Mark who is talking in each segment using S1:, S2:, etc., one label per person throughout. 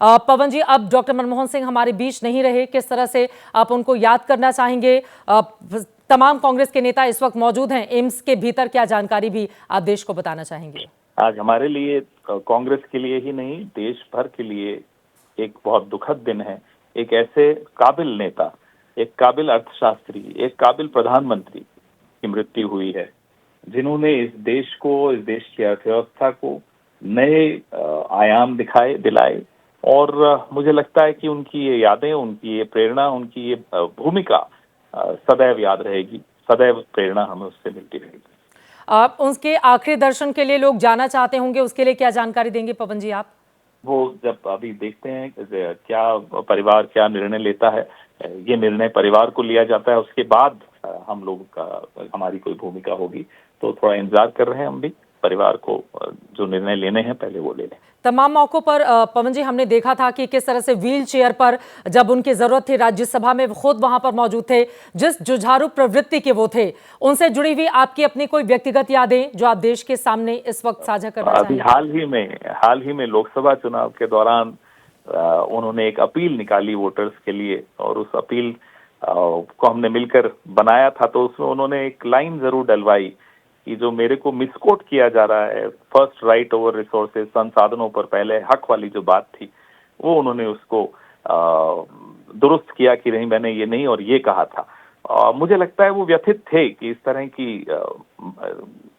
S1: पवन जी, अब डॉक्टर मनमोहन सिंह हमारे बीच नहीं रहे, किस तरह से आप उनको याद करना चाहेंगे? तमाम कांग्रेस के नेता इस वक्त मौजूद हैं एम्स के भीतर, क्या जानकारी भी आप देश को बताना चाहेंगे?
S2: आज हमारे लिए, कांग्रेस के लिए ही नहीं, देश भर के लिए एक बहुत दुखद दिन है। एक ऐसे काबिल नेता, एक काबिल अर्थशास्त्री, एक काबिल प्रधानमंत्री की मृत्यु हुई है, जिन्होंने इस देश को, इस देश की अर्थव्यवस्था को नए आयाम दिलाए। और मुझे लगता है कि उनकी ये यादें, उनकी ये प्रेरणा, उनकी ये भूमिका सदैव याद रहेगी, सदैव प्रेरणा हमें उससे मिलती रहेगी।
S1: आप उनके आखिरी दर्शन के लिए लोग जाना चाहते होंगे, उसके लिए क्या जानकारी देंगे पवन जी आप?
S2: वो जब अभी देखते हैं क्या परिवार क्या निर्णय लेता है, ये निर्णय परिवार को लिया जाता है, उसके बाद हम लोग का, हमारी कोई भूमिका होगी। तो थोड़ा इंतजार कर रहे हैं हम भी, परिवार को जो निर्णय लेने हैं पहले वो ले लें।
S1: तमाम मौकों पर पवन जी हमने देखा था कि किस तरह से व्हील चेयर पर जब उनकी जरूरत थी राज्यसभा में खुद वहां पर मौजूद थे। जिस जुझारू प्रवृत्ति के वो थे, उनसे जुड़ी हुई आपकी अपनी कोई व्यक्तिगत यादें जो आप देश के सामने इस वक्त साझा करना चाहेंगे?
S2: अभी हाल ही में लोकसभा चुनाव के दौरान उन्होंने एक अपील निकाली वोटर्स के लिए, और उस अपील को हमने मिलकर बनाया था। तो उसमें उन्होंने एक लाइन जरूर डलवाई कि जो मेरे को मिसकोट किया जा रहा है, फर्स्ट राइट ओवर रिसोर्सेज, संसाधनों पर पहले हक वाली जो बात थी, वो उन्होंने उसको दुरुस्त किया कि नहीं, मैंने ये नहीं और ये कहा था। मुझे लगता है वो व्यथित थे कि इस तरह की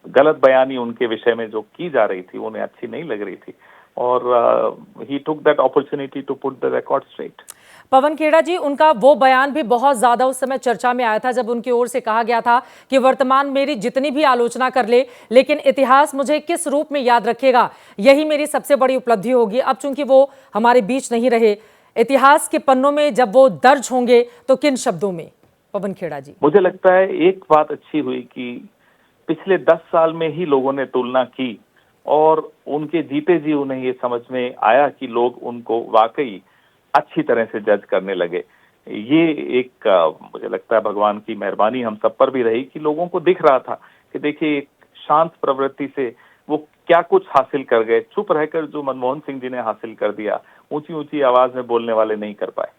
S2: गलत बयानी उनके विषय में जो की जा रही थी, उन्हें अच्छी नहीं लग रही थी, और he took that opportunity to put the record straight.
S1: Pawan Khera ji, उनका वो बयान भी बहुत ज्यादा उस समय चर्चा में आया था जब उनकी ओर से कहा गया था कि वर्तमान मेरी जितनी भी आलोचना कर ले, लेकिन इतिहास मुझे किस रूप में याद रखेगा, यही मेरी सबसे बड़ी उपलब्धि होगी। अब चूंकि वो हमारे बीच नहीं रहे, इतिहास के पन्नों में जब वो दर्ज होंगे तो किन शब्दों में, पवन खेड़ा जी?
S2: मुझे लगता है एक बात अच्छी हुई कि पिछले 10 साल में ही लोगों ने तुलना की, और उनके जीते जी उन्हें ये समझ में आया कि लोग उनको वाकई अच्छी तरह से जज करने लगे। ये एक मुझे लगता है भगवान की मेहरबानी हम सब पर भी रही कि लोगों को दिख रहा था कि देखिए, एक शांत प्रवृत्ति से वो क्या कुछ हासिल कर गए। चुप रहकर जो मनमोहन सिंह जी ने हासिल कर दिया, ऊंची ऊंची आवाज में बोलने वाले नहीं कर पाए।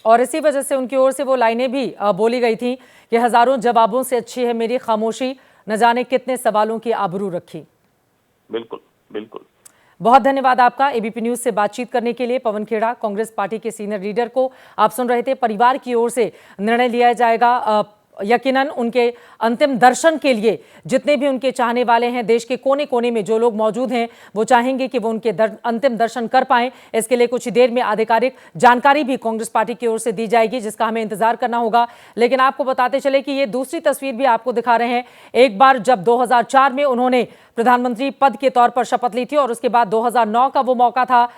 S1: और इसी वजह से उनकी ओर से वो लाइनें भी बोली गई थी कि हजारों जवाबों से अच्छी है मेरी खामोशी, न जाने कितने सवालों की आबरू रखी।
S2: बिल्कुल बिल्कुल।
S1: बहुत धन्यवाद आपका एबीपी न्यूज से बातचीत करने के लिए। पवन खेड़ा, कांग्रेस पार्टी के सीनियर लीडर को आप सुन रहे थे। परिवार की ओर से निर्णय लिया जाएगा। यकीनन उनके अंतिम दर्शन के लिए जितने भी उनके चाहने वाले हैं, देश के कोने कोने में जो लोग मौजूद हैं, वो चाहेंगे कि वो उनके अंतिम दर्शन कर पाएं। इसके लिए कुछ ही देर में आधिकारिक जानकारी भी कांग्रेस पार्टी की ओर से दी जाएगी, जिसका हमें इंतजार करना होगा। लेकिन आपको बताते चले कि ये दूसरी तस्वीर भी आपको दिखा रहे हैं। एक बार जब 2004 में उन्होंने प्रधानमंत्री पद के तौर पर शपथ ली थी, और उसके बाद 2009 का वो मौका था